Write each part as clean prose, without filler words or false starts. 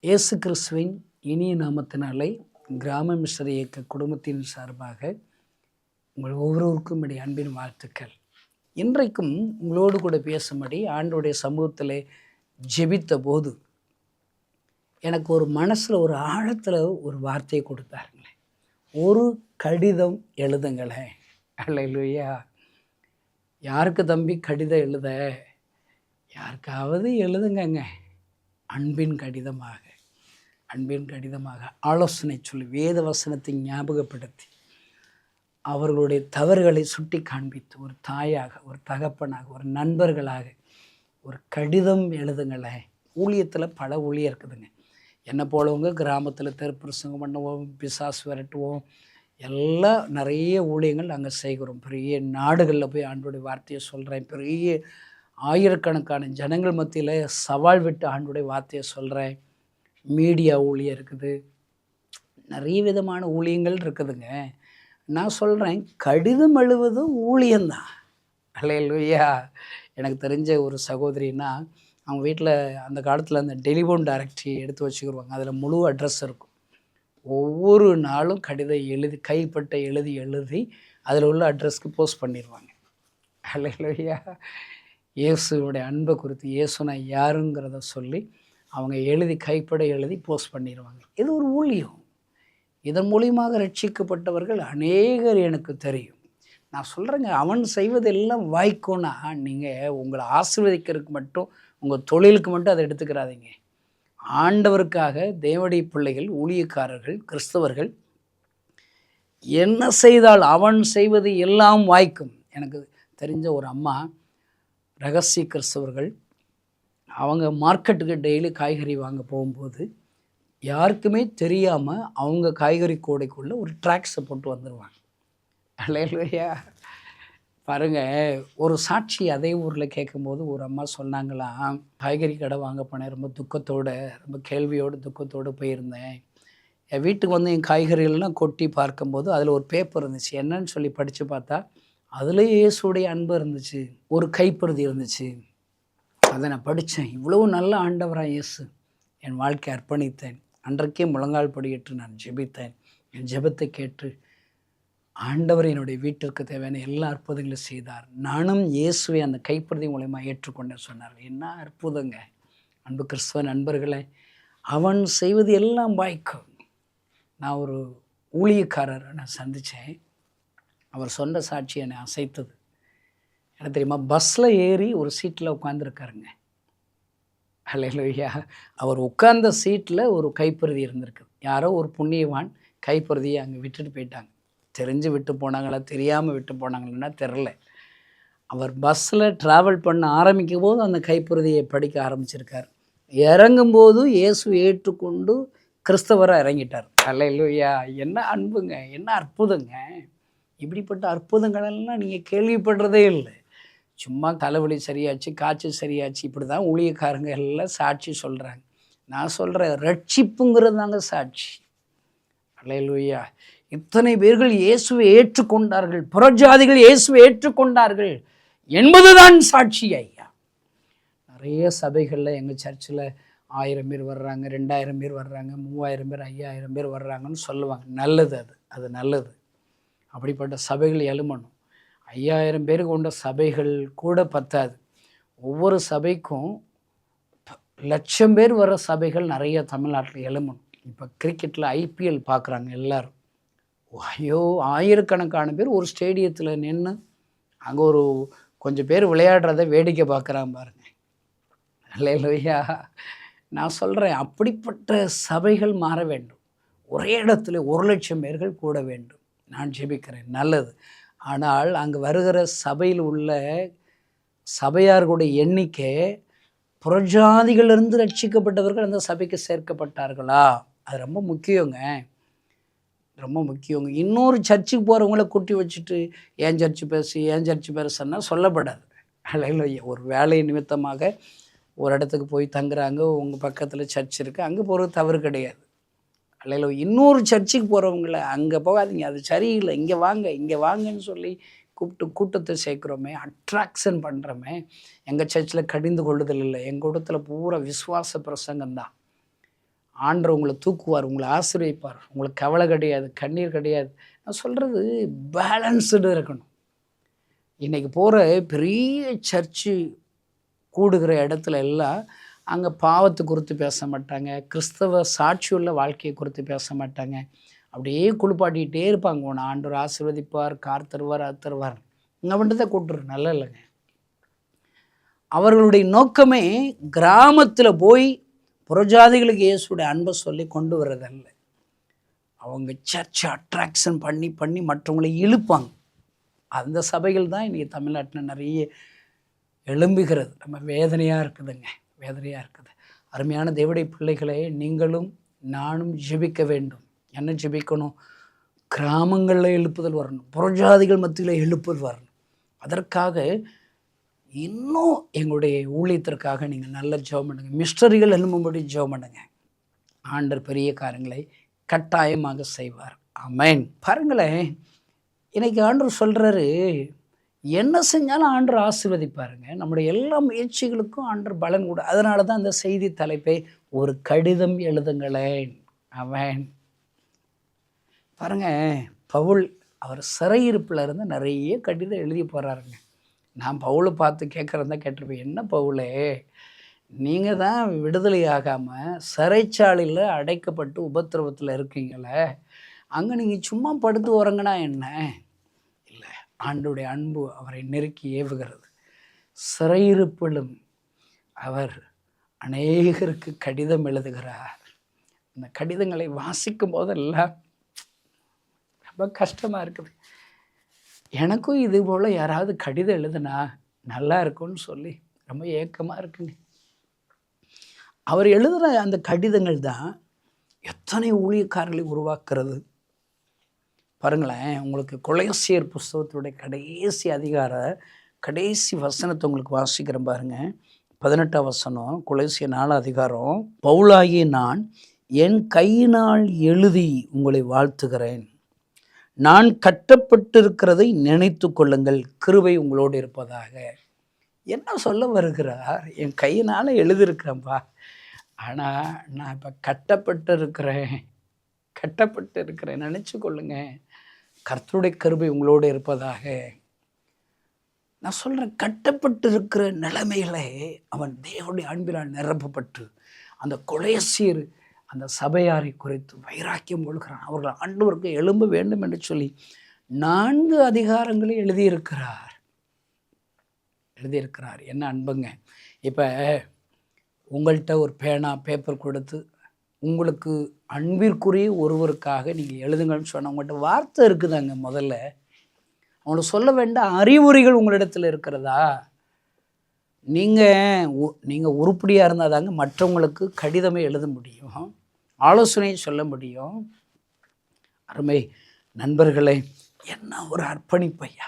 இயேசு கிறிஸ்துவின் இனிய நாமத்தினாலே கிராம மிஷனரி இயக்க குடும்பத்தின் சார்பாக உங்கள் ஒவ்வொருவருக்கும் என்னுடைய அன்பின் வாழ்த்துக்கள். இன்றைக்கும் உங்களோடு கூட பேசும்படி ஆண்டவருடைய சமூகத்தில் ஜெபித்த போது எனக்கு ஒரு மனசில் ஒரு ஆழத்தில் ஒரு வார்த்தையை கொடுத்தாருங்களேன். ஒரு கடிதம் எழுதுங்களேன். அல்லேலூயா. யாருக்கு தம்பி கடிதம் எழுத? யாருக்காவது எழுதுங்கங்க. அன்பின் கடிதமாக ஆலோசனை சொல்லி வேத வசனத்தை ஞாபகப்படுத்தி அவர்களுடைய தவறுகளை சுட்டி காண்பித்து ஒரு தாயாக, ஒரு தகப்பனாக, ஒரு நண்பர்களாக ஒரு கடிதம் எழுதுங்களேன். ஊழியத்தில் பல ஊழியம் இருக்குதுங்க. என்ன போலவங்க கிராமத்தில் தெருப்பிரசங்கம் பண்ணுவோம், பிசாசு விரட்டுவோம், எல்லாம் நிறைய ஊழியங்கள் நாங்கள் செய்கிறோம். பெரிய நாடுகளில் போய் ஆண்டோடைய வார்த்தையை சொல்கிறேன். பெரிய ஆயிரக்கணக்கான ஜனங்கள் மத்தியில் சவால் விட்டு ஆண்டோடைய வார்த்தையை சொல்கிறேன். மீடியா ஊழியம் இருக்குது, நிறைய விதமான ஊழியங்கள் இருக்குதுங்க. நான் சொல்கிறேன், கடிதம் எழுதுவதும் ஊழியம்தான். அல்லேலூயா. எனக்கு தெரிஞ்ச ஒரு சகோதரின்னா, அவங்க வீட்டில் அந்த காலத்தில் அந்த டெலிஃபோன் டைரக்டரி எடுத்து வச்சுக்கிடுவாங்க. அதில் முழு அட்ரஸ் இருக்கும். ஒவ்வொரு நாளும் கடிதம் எழுதி கைப்பட்ட எழுதி அதில் உள்ள அட்ரஸ்க்கு போஸ்ட் பண்ணிடுவாங்க. அல்லேலூயா. இயேசுவோடைய அன்பை குறித்து, இயேசுனா யாருங்கிறத சொல்லி அவங்க கைப்பட எழுதி போஸ்ட் பண்ணிடுவாங்க. இது ஒரு ஊழியம். இதன் மூலியமாக ரட்சிக்கப்பட்டவர்கள் அநேகர் எனக்கு தெரியும். நான் சொல்கிறேங்க, அவன் செய்வதெல்லாம் வாய்க்கும்னா நீங்கள் உங்களை ஆசீர்வதிக்கிறதுக்கு மட்டும், உங்கள் தொழிலுக்கு மட்டும் அதை எடுத்துக்கிறாதீங்க. ஆண்டவருக்காக தேவனுடைய பிள்ளைகள், ஊழியக்காரர்கள், கிறிஸ்தவர்கள் என்ன செய்தால் அவன் செய்வது எல்லாம் வாய்க்கும். எனக்கு தெரிஞ்ச ஒரு அம்மா ரகசிய கிறிஸ்தவர்கள், அவங்க மார்க்கெட்டுக்கு டெய்லி காய்கறி வாங்க போகும்போது யாருக்குமே தெரியாமல் அவங்க காய்கறி கூடைக்குள்ளே ஒரு ட்ராக்ஸை போட்டு வந்துடுவாங்க. அல்லேலூயா. பாருங்கள், ஒரு சாட்சி அதே ஊரில் கேட்கும்போது ஒரு அம்மா சொன்னாங்களாம், காய்கறி கடை வாங்க போனேன், ரொம்ப துக்கத்தோடு, ரொம்ப கேள்வியோடு துக்கத்தோடு போயிருந்தேன். என் வீட்டுக்கு வந்து என் காய்கறிகள்லாம் கொட்டி பார்க்கும்போது அதில் ஒரு பேப்பர் இருந்துச்சு. என்னன்னு சொல்லி படித்து பார்த்தா அதில் இயேசுடைய அன்பு இருந்துச்சு, ஒரு கைப்பிரதி இருந்துச்சு. அதை நான் படித்தேன். இவ்வளவு நல்ல ஆண்டவராக இயேசு, என் வாழ்க்கை அர்ப்பணித்தேன். அன்றைக்கே முழங்கால் படியிட்டு நான் ஜெபித்தேன். என் ஜெபத்தை கேட்டு ஆண்டவர் என்னுடைய வீட்டிற்கு தேவையான எல்லா அற்புதங்களும் செய்தார். நானும் இயேசுவை அந்த கைப்பிரதி மூலமாக ஏற்றுக்கொண்டேன் சொன்னார். என்ன அற்புதங்க! அன்பு கிறிஸ்தவ நண்பர்களே, அவன் செய்வது எல்லாம் வாய்க்கும். நான் ஒரு ஊழியக்காரரை நான் சந்தித்தேன். அவர் சொன்ன சாட்சி என்னை அசைத்தது. என்ன தெரியுமா? பஸ்ஸில் ஏறி ஒரு சீட்டில் உட்காந்துருக்காருங்க. அல்லேலூயா. அவர் உட்கார்ந்த சீட்டில் ஒரு கைப்பிரதி இருந்திருக்கு. யாரோ ஒரு புண்ணியவான் கைப்பிரதியை அங்கே விட்டுட்டு போயிட்டாங்க. தெரிஞ்சு விட்டு போனாங்களா, தெரியாமல் விட்டு போனாங்களா தெரில. அவர் பஸ்ஸில் ட்ராவல் பண்ண ஆரம்பிக்கும் போது அந்த கைப்பிரதியை படிக்க ஆரம்பிச்சிருக்கார். இறங்கும்போது இயேசு ஏற்றுக்கொண்டு கிறிஸ்தவராக இறங்கிட்டார். அல்லேலூயா. என்ன அன்புங்க, என்ன அற்புதங்க! இப்படிப்பட்ட அற்புதங்களெல்லாம் நீங்கள் கேள்விப்படுறதே இல்லை. சும்மா தலைவலி சரியாச்சு, காய்ச்சல் சரியாச்சு, இப்படி தான் ஊழியக்காரங்க எல்லாம் சாட்சி சொல்கிறாங்க. நான் சொல்கிறேன், ரட்சிப்புங்கிறது தாங்க சாட்சி. அல்லேலூயா. இத்தனை பேர்கள் இயேசுவை ஏற்றுக்கொண்டார்கள், புறஜாதிகள் இயேசுவை ஏற்றுக்கொண்டார்கள் என்பதுதான் சாட்சி ஐயா. நிறைய சபைகளில் எங்கள் சர்ச்சில் 1000 பேர் வர்றாங்க, 2000 பேர் வர்றாங்க, 3000 பேர், 5000 பேர் வர்றாங்கன்னு சொல்லுவாங்க. நல்லது, அது நல்லது. அப்படிப்பட்ட சபைகள் எழுமணும். 5000 பேர் கொண்ட சபைகள் கூட பத்தாது. ஒவ்வொரு சபைக்கும் 1,00,000 பேர் வர சபைகள் நிறைய தமிழ்நாட்டில் எழுமணும். இப்போ கிரிக்கெட்டில் IPL பார்க்குறாங்க எல்லாரும். ஐயோ, ஆயிரக்கணக்கான பேர் ஒரு ஸ்டேடியத்தில் நின்று அங்கே ஒரு கொஞ்சம் பேர் விளையாடுறத வேடிக்கை பார்க்குறாங்க பாருங்க. அல்லேலூயா. நான் சொல்கிறேன், அப்படிப்பட்ட சபைகள் மாற வேண்டும். ஒரே இடத்துல 1,00,000 பேர்கள் கூட வேண்டும். நான் ஜெபிக்கிறேன், நல்லது. ஆனால் அங்கே வருகிற சபையில் உள்ள சபையார்களுடைய எண்ணிக்கை, புறஜாதிகளிலிருந்து ரட்சிக்கப்பட்டவர்கள் அந்த சபைக்கு சேர்க்கப்பட்டார்களா, அது ரொம்ப முக்கியங்க, ரொம்ப முக்கியங்க. இன்னொரு சர்ச்சுக்கு போகிறவங்கள கூட்டி வச்சுட்டு ஏன் சர்ச்சு பேசுன்னா சொல்லப்படாது. அல்லேலூயா. ஒரு வேலை நிமித்தமாக ஒரு இடத்துக்கு போய் தங்குறாங்க, உங்கள் பக்கத்தில் சர்ச் இருக்குது, அங்கே போகிறது தவறு கிடையாது. அல்லேலூயா. இன்னொரு சர்ச்சுக்கு போகிறவங்கள அங்கே போகாதீங்க, அது சரியில்லை, இங்கே வாங்கன்னு சொல்லி கூட்டத்தை சேர்க்குறோமே, அட்ராக்ஷன் பண்ணுறோமே. எங்கள் சர்ச்சில் கடிந்து கொள்ளுதல் இல்லை, எங்கள் கூட்டத்தில் பூரா விசுவாச பிரசங்கம்தான். ஆண்டவர் உங்களை தூக்குவார், உங்களை ஆசீர்வதிப்பார். உங்களுக்கு கவலை கிடையாது, கண்ணீர் கிடையாது. நான் சொல்கிறது பேலன்ஸ்டு இருக்கணும். இன்றைக்கி போகிற பெரிய சர்ச்சு கூடுகிற இடத்துல எல்லாம் அங்கே பாவத்தை குறித்து பேச மாட்டாங்க, கிறிஸ்தவ சாட்சியுள்ள வாழ்க்கையை குறித்து பேச மாட்டாங்க. அப்படியே குளிப்பாட்டிகிட்டே இருப்பாங்க. உன்னை ஆண்டவர் ஆசீர்வதிப்பார், கார் தருவார், அது தருவார். இங்கே மட்டும் தான் கூட்டுரு, நல்லா இல்லைங்க. அவர்களுடைய நோக்கமே கிராமத்தில் போய் புறஜாதிகளுக்கு இயேசுடைய அன்பை சொல்லி கொண்டு வர்றதல்ல. அவங்க சர்ச்சை அட்ராக்ஷன் பண்ணி பண்ணி மற்றவங்களை இழுப்பாங்க. அந்த சபைகள் தான் இன்றைக்கி தமிழ்நாட்டில் நிறைய எழும்புகிறது. நம்ம வேதனையாக இருக்குதுங்க, வேதனையாக இருக்குது. அருமையான தேவனுடைய பிள்ளைகளே, நீங்களும் நானும் ஜெபிக்க வேண்டும். என்ன ஜெபிக்கணும்? கிராமங்களில் எழுப்புதல் வரணும், புறஜாதிகள் மத்தியில் எழுப்புதல் வரணும். அதற்காக இன்னும் எங்களுடைய ஊழியத்திற்காக நீங்கள் நல்ல ஜெபம் பண்ணுங்க. மிஸ்டரிகள் எழும்பும்படி ஜெபம் பண்ணுங்க. ஆண்டவர் பெரிய காரியங்களை கட்டாயமாக செய்வார். ஆமென். பாருங்களேன், இன்னைக்கு ஆண்டவர் சொல்கிறாரு, என்ன செஞ்சாலும் ஆண்டவர் ஆசீர்வதிப்பாருங்க. நம்முடைய எல்லா முயற்சிகளுக்கும் ஆண்டவர் பலன் கூட. அதனால தான் அந்த செய்தி தலைப்பை ஒரு கடிதம் எழுதுங்களேன். ஆமென். பாருங்க, பவுல் அவர் சிறையிருப்பில் இருந்து நிறைய கடிதம் எழுதி போகிறாருங்க. நான் பவுலை பார்த்து கேட்குறதா கேட்டிருப்பேன், என்ன பவுலே, நீங்கள் தான் விடுதலை ஆகாமல் சிறைச்சாலையில் அடைக்கப்பட்டு உபத்திரவத்தில் இருக்கீங்களே, அங்கே நீங்கள் சும்மா படுத்து உறங்கினா என்ன? இல்லை, ஆண்டவருடைய அன்பு அவரை நெருக்கி ஏவுகிறது. சிறையிருப்பிலும் அவர் அநேகருக்கு கடிதம் எழுதுகிறார். அந்த கடிதங்களை வாசிக்கும் போதெல்லாம் ரொம்ப கஷ்டமாக இருக்குது. எனக்கும் இது போல் யாராவது கடிதம் எழுதுனா நல்லா இருக்கும்னு சொல்லி ரொம்ப ஏக்கமாக இருக்குங்க. அவர் எழுதுகிற அந்த கடிதங்கள் தான் எத்தனை ஊழியக்காரர்களை உருவாக்குறது. பாருங்களேன், உங்களுக்கு கொலோசியர் புஸ்தகத்துடைய கடைசி அதிகார கடைசி வசனத்தை உங்களுக்கு வாசிக்கிறேன் பாருங்க. 18ஆம் வசனம், கொலோசியர் 4 அதிகாரம். பவுலாகிய நான் என் கையினால் எழுதி உங்களை வாழ்த்துகிறேன். நான் கட்டப்பட்டிருக்கிறதை நினைத்து கொள்ளுங்கள், கிருபை உங்களோடு இருப்பதாக. என்ன சொல்ல வருகிறார்? என் கையினால் எழுதியிருக்கிறேன்ப்பா, ஆனால் நான் இப்போ கட்டப்பட்டு இருக்கிறேன், நினச்சி கொள்ளுங்க, கர்த்தருடைய கிருபை உங்களோடு இருப்பதாக. நான் சொல்கிறேன், கட்டப்பட்டு இருக்கிற நிலைமையிலே அவன் தேவனுடைய அன்பினால் நிரப்பப்பட்டு அந்த கொலோசியர் அந்த சபையாரை குறித்து வைராக்கியம் கொள்கிறான். அவர்கள் ஆண்டவருக்கு எழும்ப வேண்டும் என்று சொல்லி 4 அதிகாரங்களை எழுதியிருக்கிறார். என்ன அன்புங்க. இப்போ உங்கள்கிட்ட ஒரு பேனா பேப்பர் கொடுத்து உங்களுக்கு அன்பிற்குரிய ஒருவருக்காக நீங்கள் எழுதுங்கன்னு சொன்னால் உங்கள்கிட்ட வார்த்தை இருக்குதாங்க. முதல்ல அவங்களுக்கு சொல்ல வேண்டாம் அறிவுரைகள் உங்களிடத்தில் இருக்கிறதா? நீங்கள் உருப்படியாக இருந்தால் தாங்க மற்றவங்களுக்கு கடிதமே எழுத முடியும், ஆலோசனை சொல்ல முடியும். அருமை நண்பர்களே, என்ன ஒரு அர்ப்பணிப்பையா,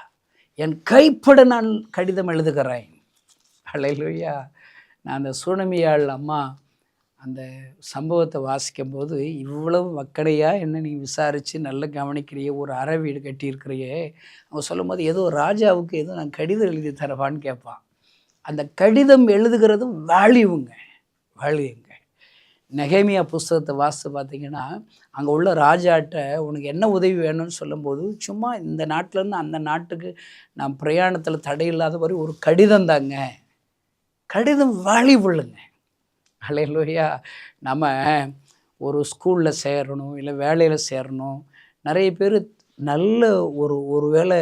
என் கைப்பட நான் கடிதம் எழுதுகிறேன். ஹல்லேலூயா. நான் அந்த சூனமியாள் அம்மா அந்த சம்பவத்தை வாசிக்கும்போது, இவ்வளவு வக்கடையாக என்ன நீ விசாரித்து நல்லா கவனிக்கிறியே, ஒரு அறை வீடு கட்டியிருக்கிறியே, அவங்க சொல்லும்போது ஏதோ ராஜாவுக்கு ஏதோ நான் கடிதம் எழுதி தரவான்னு கேட்பான். அந்த கடிதம் எழுதுகிறது வேல்யூங்க. நெகேமியா புஸ்தகத்தை வாசித்து பார்த்தீங்கன்னா, அங்கே உள்ள ராஜாட்ட உனக்கு என்ன உதவி வேணும்னு சொல்லும்போது, சும்மா இந்த நாட்டிலேருந்து அந்த நாட்டுக்கு நான் பிரயாணத்தில் தடையில்லாத மாதிரி ஒரு கடிதம் தாங்க. கடிதம் வேல்யூபுல்லுங்க. ஹல்லேலூயா. நம்ம ஒரு ஸ்கூலில் சேரணும், இல்லை வேலையில் சேரணும். நிறைய பேர் நல்ல ஒரு வேளை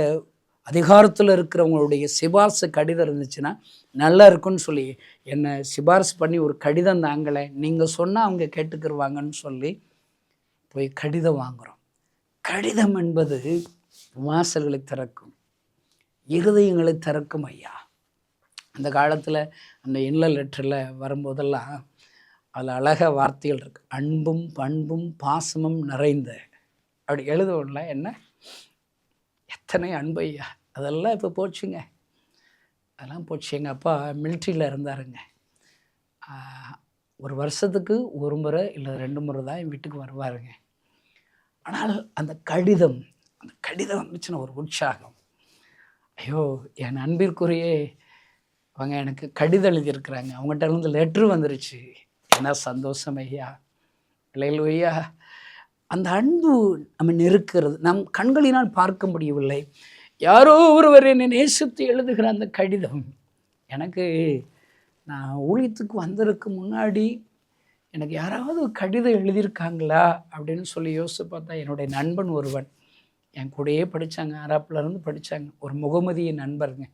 அதிகாரத்தில் இருக்கிறவங்களுடைய சிபாரிசு கடிதம் இருந்துச்சுன்னா நல்லா இருக்குன்னு சொல்லி என்னை சிபாரிசு பண்ணி ஒரு கடிதம் தாங்கலை, நீங்கள் சொன்னால் அவங்க கேட்டுக்கிடுவாங்கன்னு சொல்லி போய் கடிதம் வாங்குகிறோம். கடிதம் என்பது வாசல்களை திறக்கும், இருதயங்களை திறக்கும் ஐயா. அந்த காலத்தில் அந்த இன்ல லெட்டரில் வரும்போதெல்லாம் அதில் அழகாக வார்த்தைகள் இருக்குது. அன்பும் பண்பும் பாசமும் நிறைந்த அப்படி எழுதுவோம்ல. என்ன எத்தனை அன்பு ஐயா. அதெல்லாம் இப்போ போச்சுங்க, அதெல்லாம் போச்சு. எங்கள் அப்பா மிலிட்ரியில் இருந்தாருங்க. ஒரு வருஷத்துக்கு ஒரு முறை இல்லை 2 முறை தான் என் வீட்டுக்கு வருவாருங்க. ஆனால் அந்த கடிதம் வந்துச்சுன்னா ஒரு உற்சாகம். ஐயோ, என் அன்பிற்குரிய அவங்க எனக்கு கடிதம் எழுதியிருக்கிறாங்க, அவங்ககிட்ட இருந்து லெட்ரு வந்துருச்சு, என்ன சந்தோஷம் ஐயா. அல்லேலூயா. அந்த அன்பு நம்ம நெருக்கிறது, நம் கண்களினால் பார்க்க முடியவில்லை. யாரோ ஒருவர் என்னை நேசித்து எழுதுகிற அந்த கடிதம் எனக்கு, நான் ஊழியத்துக்கு வந்ததுக்கு முன்னாடி எனக்கு யாராவது கடிதம் எழுதியிருக்காங்களா அப்படின்னு சொல்லி யோசித்து பார்த்தா, என்னுடைய நண்பன் ஒருவன் என் கூடயே படித்தாங்க, ஆராப்பிலேருந்து படித்தாங்க, ஒரு முகமதிய நண்பருங்க.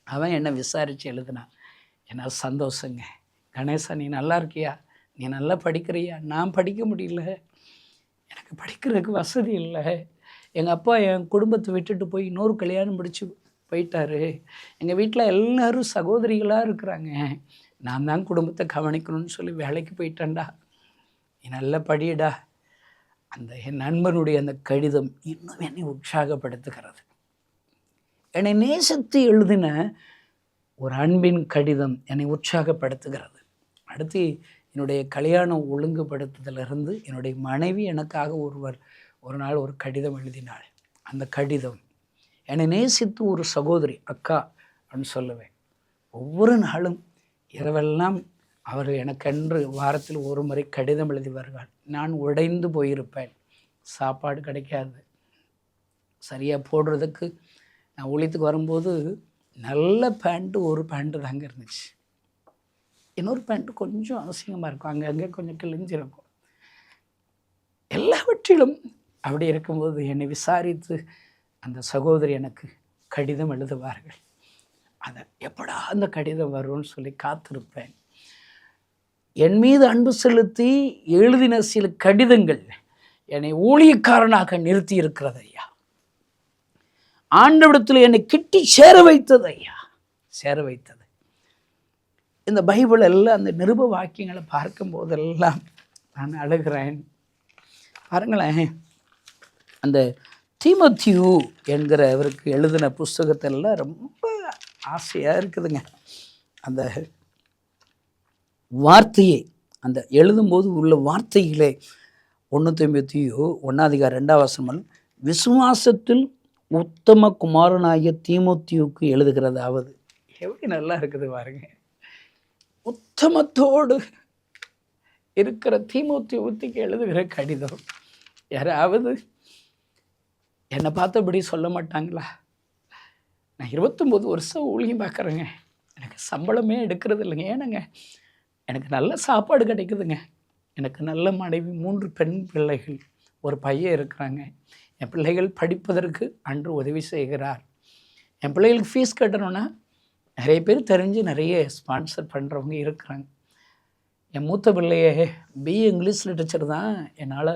அவன் என்னை விசாரித்து எழுதினான். என்ன சந்தோஷங்க, கணேசா நீ நல்லா இருக்கியா, நீ நல்லா படிக்கிறியா? நான் படிக்க முடியல, எனக்கு படிக்கிறதுக்கு வசதி இல்லை. எங்கள் அப்பா என் குடும்பத்தை விட்டுட்டு போய் இன்னொரு கல்யாணம் முடித்து போயிட்டாரு. எங்கள் வீட்டில் எல்லோரும் சகோதரிகளாக இருக்கிறாங்க. நான் தான் குடும்பத்தை கவனிக்கணும்னு சொல்லி வேலைக்கு போயிட்டேன்டா, நீ நல்லா படியடா. அந்த என் நண்பனுடைய அந்த கடிதம் இன்னும் என்னை உற்சாகப்படுத்துகிறது. என்னை நேசித்து எழுதின ஒரு அன்பின் கடிதம் என்னை உற்சாகப்படுத்துகிறது. அடுத்து என்னுடைய கல்யாணம் ஒழுங்குபடுத்துதலிருந்து என்னுடைய மனைவி எனக்காக ஒரு நாள் ஒரு கடிதம் எழுதினாள். அந்த கடிதம் என்னை நேசித்து ஒரு சகோதரி, அக்கா அப்படின்னு சொல்லுவேன். ஒவ்வொரு நாளும் இரவெல்லாம் அவர் எனக்கென்று வாரத்தில் ஒரு முறை கடிதம் எழுதி வருவாள். நான் உடைந்து போயிருப்பேன், சாப்பாடு கிடைக்காது, சரியாக போடுறதுக்கு. நான் ஊழியத்துக்கு வரும்போது நல்ல பேண்ட்டு ஒரு பேண்ட்டு தாங்க இருந்துச்சு, இன்னொரு பேண்ட்டு கொஞ்சம் அவசியமாக இருக்கும், அங்கங்கே கொஞ்சம் கிழிஞ்சிருக்கும். எல்லாவற்றிலும் அப்படி இருக்கும்போது என்னை விசாரித்து அந்த சகோதரி எனக்கு கடிதம் எழுதுவார்கள். அதை எப்படா அந்த கடிதம் வரும்னு சொல்லி காத்திருப்பேன். என் மீது அன்பு செலுத்தி எழுதின சில கடிதங்கள் என்னை ஊழியக்காரனாக நிறுத்தி இருக்கிறது ஐயா. ஆண்டவரிடத்தில் என்னை கிட்டி சேர வைத்தது ஐயா, சேர வைத்தது. இந்த பைபிள் எல்லாம் அந்த நிருப வாக்கியங்களை பார்க்கும் போதெல்லாம் நான் அழுகிறேன். பாருங்களேன், அந்த தீமோத்தேயு என்கிறவருக்கு எழுதின புஸ்தகத்தெல்லாம் ரொம்ப ஆசையாக இருக்குதுங்க. அந்த வார்த்தையை, அந்த எழுதும்போது உள்ள வார்த்தைகளே 1 தீமோத்தேயு 1:2 விசுவாசத்தில் உத்தம குமாரனாகிய தீமோத்தேயுக்கு எழுதுகிறதாவது. எப்படி நல்லா இருக்குது பாருங்க. உத்தமத்தோடு இருக்கிற தீமோத்தேயுக்கு எழுதுகிற கடிதம். யாராவது என்னை பார்த்தபடி சொல்ல மாட்டாங்களா? நான் 29 வருஷம் ஊழியம் பார்க்குறேங்க, எனக்கு சம்பளமே எடுக்கிறது இல்லைங்க. ஏனுங்க, எனக்கு நல்ல சாப்பாடு கிடைக்குதுங்க, எனக்கு நல்ல மனைவி, 3 பெண் பிள்ளைகள், ஒரு பையன் இருக்கிறாங்க. என் பிள்ளைகள் படிப்பதற்கு அன்று உதவி செய்கிறார். என் பிள்ளைகளுக்கு ஃபீஸ் கட்டணும்னா நிறைய பேர் தெரிஞ்சு நிறைய ஸ்பான்சர் பண்ணுறவங்க இருக்கிறாங்க. என் மூத்த பிள்ளையே பிஏ இங்கிலீஷ் லிட்டரேச்சர் தான் என்னால்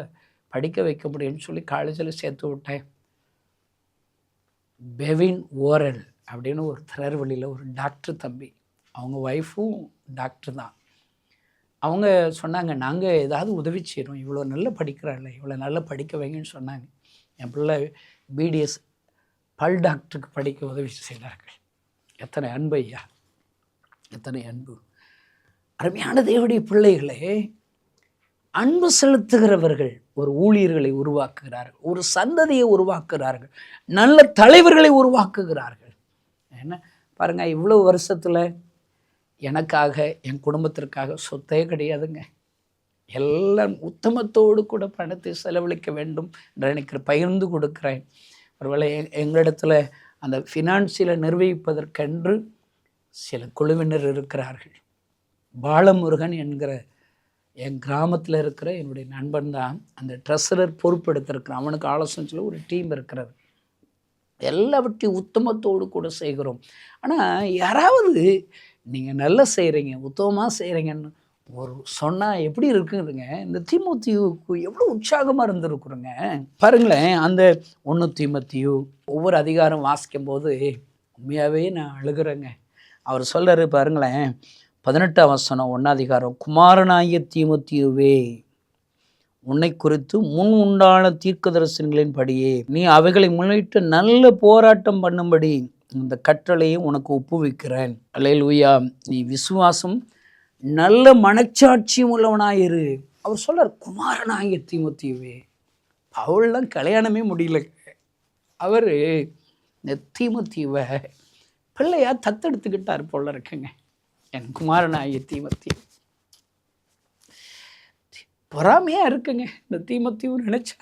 படிக்க வைக்க முடியும்னு சொல்லி காலேஜில் சேர்த்து விட்டேன். பெவின் ஓரல் அப்படின்னு ஒரு திருநெல்வேலியில் ஒரு டாக்டர் தம்பி, அவங்க ஒய்ஃபும் டாக்டர் தான். அவங்க சொன்னாங்க, நாங்கள் ஏதாவது உதவி செய்கிறோம், இவ்வளோ நல்லா படிக்கிறாள், இவ்வளோ நல்லா படிக்க வைங்கன்னு சொன்னாங்க. என் பிள்ளை பிடிஎஸ் பல் டாக்டருக்கு படிக்க உதவி செய்தார்கள். எத்தனை அன்பு ஐயா, எத்தனை அன்பு! அருமையான தேவனுடைய பிள்ளைகளே, அன்பு செலுத்துகிறவர்கள் ஒரு ஊழியர்களை உருவாக்குகிறார்கள், ஒரு சந்ததியை உருவாக்குகிறார்கள், நல்ல தலைவர்களை உருவாக்குகிறார்கள். என்ன பாருங்க, இவ்வளோ வருஷத்தில் எனக்காக என் குடும்பத்திற்காக சொத்தே கிடையாதுங்க. எல்லாம் உத்தமத்தோடு கூட பணத்தை செலவழிக்க வேண்டும் என்று நினைக்கிற, பகிர்ந்து கொடுக்குறேன். ஒருவேளை எங்களிடத்தில் அந்த ஃபினான்சியலை நிர்வகிப்பதற்கென்று சில குழுவினர் இருக்கிறார்கள். பாலமுருகன் என்கிற என் கிராமத்தில் இருக்கிற என்னுடைய நண்பன் தான் அந்த ட்ரெஸரர் பொறுப்பெடுத்திருக்கிறான். அவனுக்கு ஆலோசனை சொல்ல ஒரு டீம் இருக்கிறது. எல்லாவற்றையும் உத்தமத்தோடு கூட செய்கிறோம். ஆனால் யாராவது நீங்கள் நல்லா செய்கிறீங்க, உத்தமமாக செய்கிறீங்கன்னு ஒரு சொன்னால் எப்படி இருக்குதுங்க? இந்த தீமோத்தேயுவுக்கு எவ்வளோ உற்சாகமாக இருந்திருக்குறோங்க. பாருங்களேன், அந்த 1 தீமோத்தேயு ஒவ்வொரு அதிகாரம் வாசிக்கும் போது உண்மையாகவே நான் அழுகிறேங்க. அவர் சொல்கிறாரு பாருங்களேன், 18 1 அதிகாரம், குமாரனாகிய தீமோத்தேயுவே, உன்னை குறித்து முன் உண்டான தீர்க்க தரிசனங்களின் படியே நீ அவைகளை முன்னிட்டு நல்ல போராட்டம் பண்ணும்படி இந்த கட்டளையை உனக்கு ஒப்புவிக்கிறேன். அல்லேலூயா. நீ விசுவாசம் நல்ல மனச்சாட்சியும் உள்ளவனாயிரு. அவர் சொல்றார், குமாரனாகிய தீமோத்தேயுவே. பவுல்லாம் கல்யாணமே முடியல, அவர் இந்த தீமோத்தேயுவை பிள்ளையா தத்தெடுத்துக்கிட்டார் போல இருக்குங்க. என் குமாரனாகிய தீமோத்தேயு. பொறாமையாக இருக்குங்க இந்த தீமோத்தேயு நினச்சா.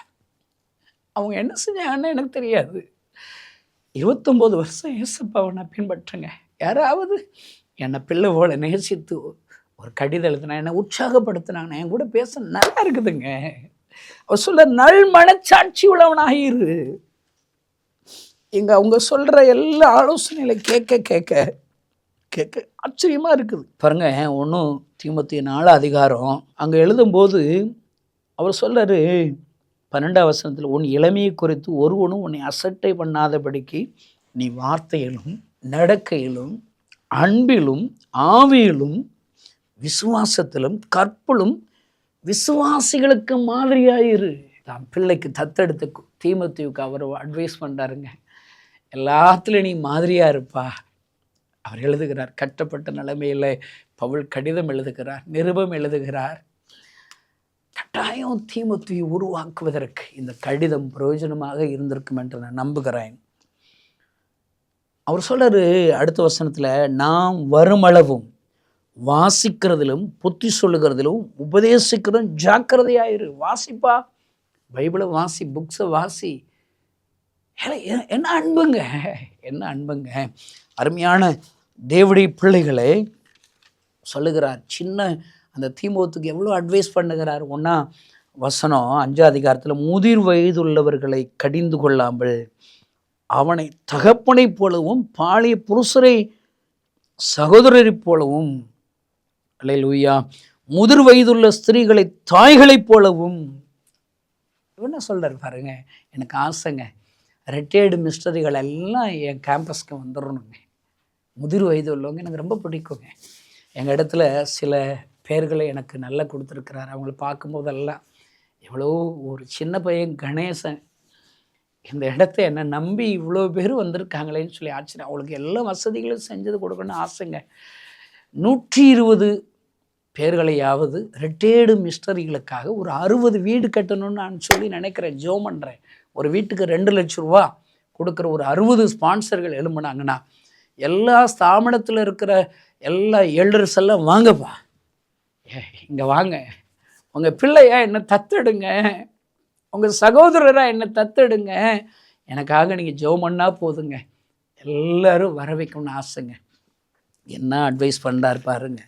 அவங்க என்ன செஞ்சாங்கன்னு எனக்கு தெரியாது. 29 வருஷம் ஏசப்பாவை நான் பின்பற்றுங்க. யாராவது என்னை பிள்ளை போல நேசித்து ஒரு கடிதம் எழுதுனா, என்னை உற்சாகப்படுத்தினாங்க, என் கூட பேச நல்லா இருக்குதுங்க. அவர் சொல்ல நல் மனச்சாட்சி உள்ளவனாயிரு. அவங்க சொல்கிற எல்லா ஆலோசனைகளை கேட்க கேட்க கேட்க ஆச்சரியமாக இருக்குது. பாருங்க, ஒன்றும் தீமோத்தேயு 4 அதிகாரம் அங்கே எழுதும்போது அவர் சொல்கிறாரு 12ஆம் வசனத்தில், உன் இளமையை குறித்து ஒருவனும் உன்னை அசட்டை பண்ணாதபடிக்கு நீ வார்த்தையிலும் நடக்கையிலும் அன்பிலும் ஆவியிலும் விசுவாசத்திலும் கற்பிலும் விசுவாசிகளுக்கு மாதிரியாயிரு. தான் பிள்ளைக்கு தத்தெடுத்து தீமோத்தேயுக்கு அவர் அட்வைஸ் பண்ணுறாருங்க. எல்லாத்துலேயும் நீ மாதிரியாக இருப்பா. அவர் எழுதுகிறார். கட்டப்பட்ட நிலைமையில் பவுல் கடிதம் எழுதுகிறார், நிருபம் எழுதுகிறார். கட்டாயம் தீமோத்தேயுவை உருவாக்குவதற்கு இந்த கடிதம் பிரயோஜனமாக இருந்திருக்கும் என்று நான் நம்புகிறேன். அவர் சொல்றாரு அடுத்த வசனத்தில், நாம் வருமளவும் வாசிக்கிறதிலும் புத்தி சொல்லுகிறதிலும் உபதேசிக்கிறதும் ஜாக்கிரதையாயிரு. வாசிப்பா, பைபிளை வாசி, புக்ஸை வாசி. என்ன அன்புங்க, என்ன அன்புங்க. அருமையான தேவனுடைய பிள்ளைகளை சொல்லுகிறார். சின்ன அந்த தீமோத்துக்கு எவ்வளோ அட்வைஸ் பண்ணுகிறார். 1ஆம் வசனம் 5ஆம் அதிகாரத்தில், முதிர் வயதுள்ளவர்களை கடிந்து கொள்ளாமல் அவனை தகப்பனைப் போலவும் பாலிய புருஷரை சகோதரரைப் போலவும், அல்லேலூயா, முதிர் வயதுள்ள ஸ்திரீகளை தாய்களைப் போலவும். என்ன சொல்கிறார் பாருங்க. எனக்கு ஆசைங்க, ரிட்டையர்டு மிஸ்டரிகள் எல்லாம் என் கேம்பஸ்க்கு வந்துடணுங்க. முதிர் வயது உள்ளவங்க எனக்கு ரொம்ப பிடிக்குங்க. எங்கள் இடத்துல சில பேர்களை எனக்கு நல்லா கொடுத்துருக்கிறார். அவங்கள பார்க்கும்போதெல்லாம் எவ்வளோ ஒரு சின்ன பையன் கணேசன் இந்த இடத்த என்னை நம்பி இவ்வளோ பேர் வந்திருக்காங்களேன்னு சொல்லி ஆச்சரியம். அவங்களுக்கு எல்லா வசதிகளும் செஞ்சது கொடுக்கணும்னு ஆசைங்க. 120 பேர்களையாவது ரிட்டையர்டு மிஸ்டரிகளுக்காக ஒரு 60 வீடு கட்டணும்னு நான் சொல்லி நினைக்கிறேன், ஜோ பண்ணுறேன். ஒரு வீட்டுக்கு 2 லட்சம் ரூபா கொடுக்குற ஒரு 60 ஸ்பான்சர்கள் எழும்புனாங்கன்னா, எல்லா ஸ்தாபனத்தில் இருக்கிற எல்லா எல்டர்ஸ் எல்லாம் வாங்கப்பா, இங்கே வாங்க, உங்கள் பிள்ளையா என்னை தத்தெடுங்க, உங்கள் சகோதரராக என்னை தத்தெடுங்க, எனக்காக நீங்கள் ஜெபம் பண்ணால் போதுங்க, எல்லோரும் வர வைக்கணும்னு ஆசைங்க. என்ன அட்வைஸ் பண்ணுறாரு பாருங்க.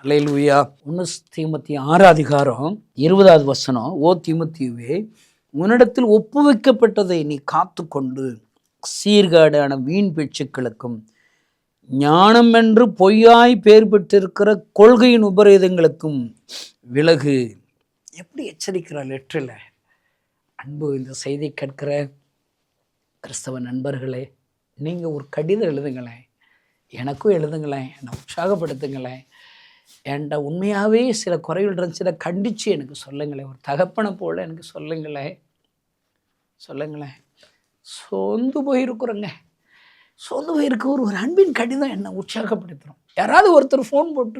அல்லேலூயா. 1 தீமோத்தேயு 6ஆம் அதிகாரம் 20ஆவது வசனம், ஓ தீமோத்தேயுவே, உன்னிடத்தில் ஒப்புவிக்கப்பட்டதை நீ காத்து கொண்டு சீர்காடான வீண் பேச்சுக்களுக்கும் ஞானம் என்று பொய்யாய் பேர் பெற்றிருக்கிற கொள்கையின் உபரேதங்களுக்கும் விலகு. எப்படி எச்சரிக்கிறார் லெட்டரில். அன்பு, இந்த செய்தி கேட்கிற கிறிஸ்தவ நண்பர்களே, நீங்கள் ஒரு கடிதம் எழுதுங்களேன், எனக்கும் எழுதுங்களேன், என்னை உற்சாகப்படுத்துங்களேன். என்கிட்ட உண்மையாகவே சில குறைகள் இருந்துச்சு, கண்டித்து எனக்கு சொல்லுங்களேன். ஒரு தகப்பனை போல் எனக்கு சொல்லுங்களேன். சோர்ந்து போயிருக்கிறோங்க. சோர்ந்து போயிருக்க ஒரு அன்பின் கடிதம் என்னை உற்சாகப்படுத்துகிறோம். யாராவது ஒருத்தர் ஃபோன் போட்டு,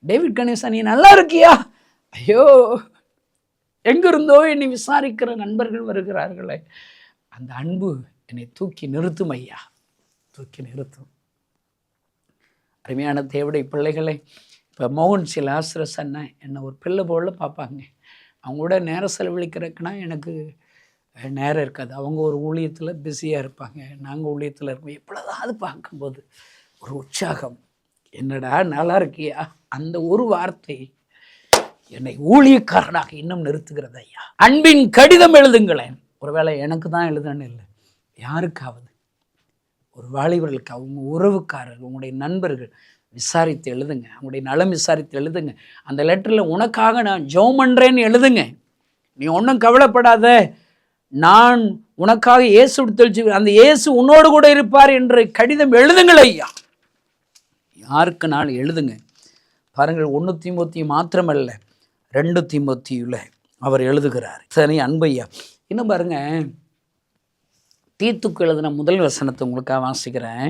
டேவிட் கணேசா நீ நல்லா இருக்கியா, ஐயோ எங்கிருந்தோ என்னை விசாரிக்கிற நண்பர்கள் வருகிறார்களே, அந்த அன்பு என்னை தூக்கி நிறுத்தும் ஐயா, தூக்கி நிறுத்தும். அருமையான தேவனுடைய பிள்ளைகளை, இப்போ மோகன் லாசரஸ் அண்ணன் என்னை ஒரு பிள்ளை போல பார்ப்பாங்க. அவங்க கூட நேரம் செலவழிக்கிறதுக்குன்னா எனக்கு நேரம் இருக்காது. அவங்க ஒரு ஊழியத்தில் பிஸியாக இருப்பாங்க, நாங்கள் ஊழியத்தில் இருப்போம். எப்பொழுதாவது பார்க்கும்போது ஒரு உற்சாகம், என்னடா நல்லா இருக்கியா, அந்த ஒரு வார்த்தை என்னை ஊழியக்காரனாக இன்னும் நிறுத்துகிறது ஐயா. அன்பின் கடிதம் எழுதுங்களேன். ஒருவேளை எனக்கு தான் எழுதுன்னு இல்லை, யாருக்காவது ஒரு வாலிபர்களுக்கு, அவங்க உறவுக்காரர்கள், உங்களுடைய நண்பர்கள் விசாரித்து எழுதுங்க. அவங்களுடைய நலம் விசாரித்து எழுதுங்க. அந்த லெட்டரில் உனக்காக நான் ஜெபம் பண்ணுறேன்னு எழுதுங்க. நீ ஒன்றும் கவலைப்படாத, நான் உனக்காக இயேசு தெளிச்சு, அந்த இயேசு உன்னோடு கூட இருப்பார் என்ற கடிதம் எழுதுங்கள் ஐயா. யாருக்கு நாள் எழுதுங்க. பாருங்கள், 1 தீமோத்தேயு மாத்திரமல்ல, 2 தீமோத்தேயுல அவர் எழுதுகிறார். சரி அன்பையா. இன்னும் பாருங்க, தீத்துக்கு எழுதின முதல் வசனத்தை உங்களுக்காக வாசிக்கிறேன்.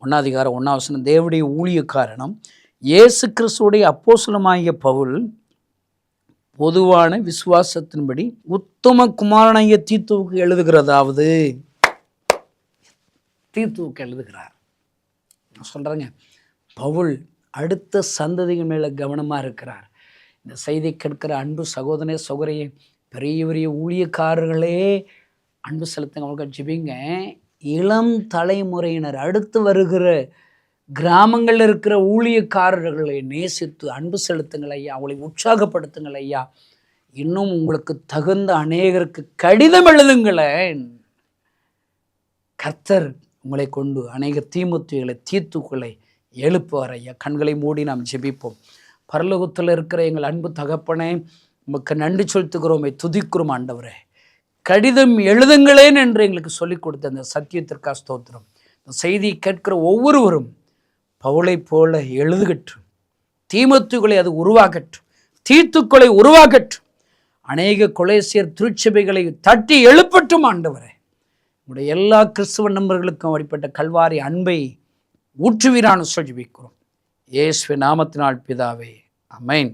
1ஆம் அதிகாரம் 1ஆம் வசனம், தேவனுடைய ஊழியக்காரனும் இயேசு கிறிஸ்துவுடைய அப்போஸ்தலனாகிய பவுல் பொதுவான விசுவாசத்தின்படி உத்தம குமாரனாகிய தீத்துவுக்கு எழுதுகிறதாவது. தீத்துவுக்கு எழுதுகிறார். நான் சொல்கிறேங்க, பவுல் அடுத்த சந்ததிகள் மேலே கவனமாக இருக்கிறார். இந்த செய்தி கேட்கிற அன்பு சகோதரனே சகோதரியே, பெரிய பெரிய ஊழியக்காரர்களே அன்பு செலுத்துங்க, அவங்களுக்கு ஜெபிங்க. இளம் தலைமுறையினர், அடுத்து வருகிற கிராமங்களில் இருக்கிற ஊழியக்காரர்களை நேசித்து அன்பு செலுத்துங்கள் ஐயா, அவளை உற்சாகப்படுத்துங்கள் ஐயா. இன்னும் உங்களுக்கு தகுந்த அநேகருக்கு கடிதம் எழுதுங்களேன். கர்த்தர் உங்களை கொண்டு அநேக தீமுத்திகளை தீத்துக்களை எழுப்புவார் ஐயா. கண்களை மூடி நாம் ஜெபிப்போம். பரலோகத்தில் இருக்கிற எங்கள் அன்பு தகப்பனே, உமக்கு நன்றி செலுத்துகிறோமே, துதிக்கிறோம் ஆண்டவரே. கடிதம் எழுதுங்களேன் என்று எங்களுக்கு சொல்லிக் கொடுத்த அந்த சத்தியத்திற்காக ஸ்தோத்திரம். இந்த செய்தியை கேட்கிற ஒவ்வொருவரும் பவுலை போல எழுதுகட்டும், தீமத்துக்களை அது உருவாகட்டும், தீத்துக்களை உருவாகட்டும், அநேக கொலேசியர் திருச்சபைகளை தட்டி எழுப்பட்டும் ஆண்டவரே. உங்களுடைய எல்லா கிறிஸ்துவ நண்பர்களுக்கும் அப்படிப்பட்ட கல்வாரி அன்பை ஊற்றுவீரான சொல்லிக்கிறோம். இயேசுவின் நாமத்தினால் பிதாவே, ஆமென்.